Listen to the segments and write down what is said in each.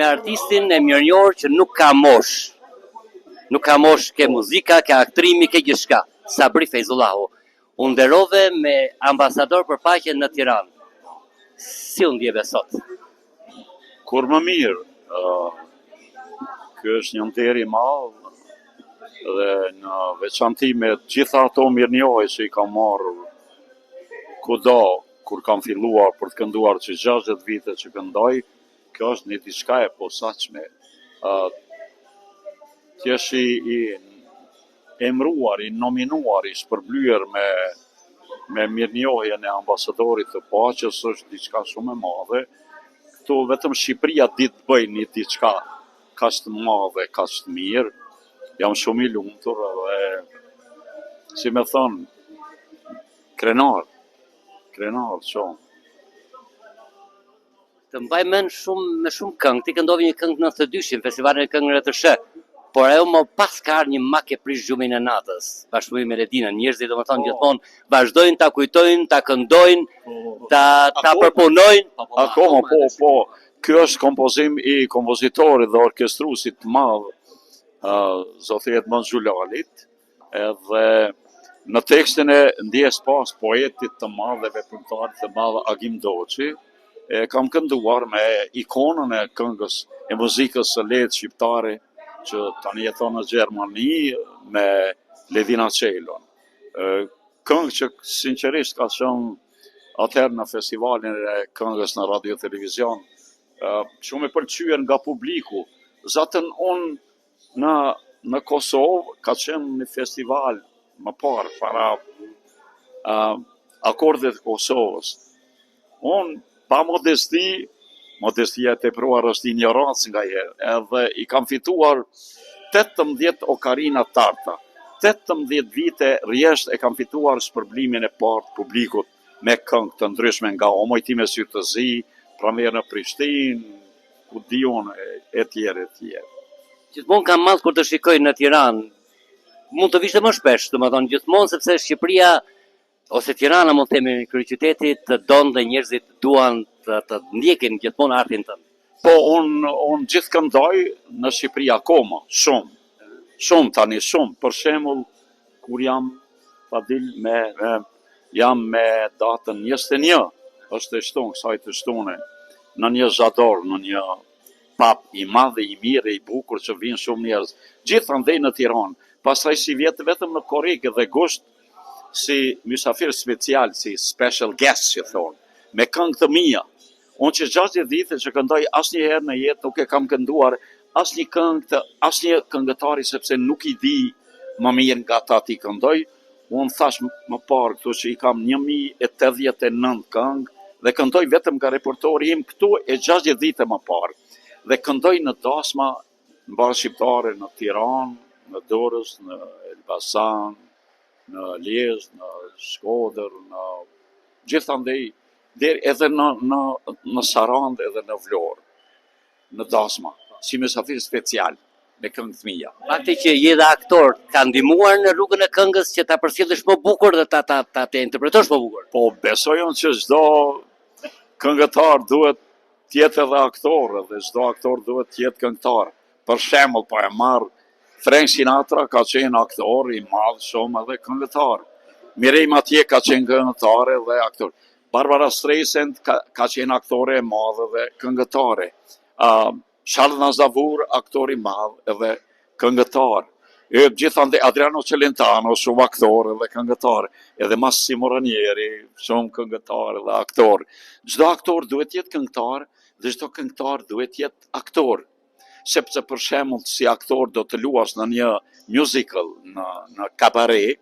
Me artistin e mirënjohur që nuk ka mosh. Nuk ka mosh ke muzika, ke aktrimi, ke gjithçka. Sabri Fejzullahu. U nderove me ambasador për paqen në Tiranë. Si u ndjeve sot? Kur më mirë. Ky është një nder i madh dhe në veçanti me gjitha ato mirënjohje që i kam marrë kudo kur kam filluar për të kënduar që 60 vite që këndoj, kjo është një diçka e posaçme. T'jesh i emruar, i nominuar, i shpërblyer me mirënjohjen e ambasadorit të paqes është diçka shumë e madhe. Këtu vetëm Shqipëria ditë bëj një diçka kaq të madhe, kaq të mirë. Jam shumë i lumtur dhe si me thon, krenar shumë. Të mbaj mend me shumë këngë. Ti këndove një këngë 92-shin, festivalin e këngëve të Sh. Por ajo më pas ka ardhur një mak e prish gjumin e natës, bashkë me Meledinën. Njerëzit domethënë gjithmonë vazhdojnë ta kujtojnë, ta këndojnë, ta përpunojnë. Akoma po. Ky është kompozim i kompozitorit dhe orkestruesit të madh, zoti Edmond Xhulalit, edhe në tekstin e ndjes pas poetit të madh dhe veprimtarit të madh Agim Doçi, kam kënduar me ikonën e këngës e muzikës së lehtë shqiptare që tani jeton në Gjermani me Ledina Çelon. Këngë që sinqerisht ka qenë atëherë në festivalin e këngës në radio televizion, shumë e pëlqyer nga publiku. Zatën unë në Kosovë ka qenë një festival më parë para akordet e Kosovës. Unë pa modestia e tepruar është ignorancë ngaherë, edhe i kam fituar 18 okarina tarta. 18 vite rjesht e kam fituar shpërblimin e parë të publikut me këngë të ndryshme nga O moj ti me sy të zi, Pramerë në Prishtinë, ku diun e tjerë. Gjithmonë kam mall kur të shikoj në Tiranë. Mund të vishte më shpesh, domethënë gjithmonë sepse Shqipëria ose Tirana, mund të themi, kryeqyteti të don dhe njerëzit duan të ndjekin gjithmonë artin tënd. Po, unë gjithë këndoj në Shqipëri akoma, shumë tani. Për shembull, kur jam me datën 21, është e shtunë, kësaj të shtune, në një zhador, në një pap i madh, i mirë, i bukur që vinë shumë njerëz, gjithandej në Tiranë, pastaj si vjetë vetëm në Korrikë dhe Gusht, si mysafir special, si special guest që thonë, me këngë të mia. Unë që 60 vite që këndoj asnjëherë në jetë nuk e kam kënduar asnjë këngë të asnjë këngëtari sepse nuk i di më mirë nga ata ti këndoj. Unë thash më parë këtu që i kam 1089 këngë dhe këndoj vetëm nga repertori im këtu e 60 vite më parë. Dhe këndoj në dasma në barë shqiptare, në Tiranë, në Durrës, në Elbasan, në Liezhë, në Shkodër, në gjithandej, edhe në Sarandë edhe në Vlorë, në dasma, si mysafir special, me këngë të mia. Fakti që je dhe aktor, ka ndihmuar në rrugën e këngës që ta përcjellësh më bukur dhe ta interpretosh më bukur? Po, besojnë që çdo këngëtar duhet të jetë edhe aktor, dhe çdo aktor duhet të jetë këngëtar. Për shembull, po e marr Frank Sinatra ka qenë aktor i madh shumë edhe këngëtar. Mireille Mathieu ka qenë këngëtare dhe aktor. Barbara Streisand ka qenë aktore e madhe dhe këngëtare. Charles Aznavour, aktor i madh edhe këngëtar. Gjithandej Adriano Celentano, shumë aktor dhe këngëtar. Edhe Massimo Ranieri, shumë këngëtar dhe aktor. Çdo aktor duhet jetë këngëtar dhe çdo këngëtar duhet jetë aktor. Sepse për shembull si aktor do të luash në një musical, në kabare,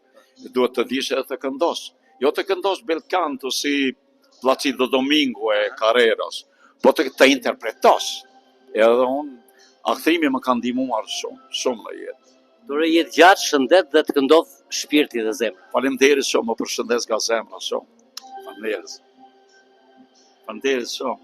duhet të dish edhe të këndosh. Jo të këndosh bel canto si Placido Domingo e Carreras, po të interpretosh. Edhe unë, aktrimi më ka ndihmuar shumë në jetë. Dore jetë gjatë, shëndet dhe të këndodh shpirti dhe zemra. Faleminderit shumë, më përshëndes nga zemra shumë. Faleminderit shumë.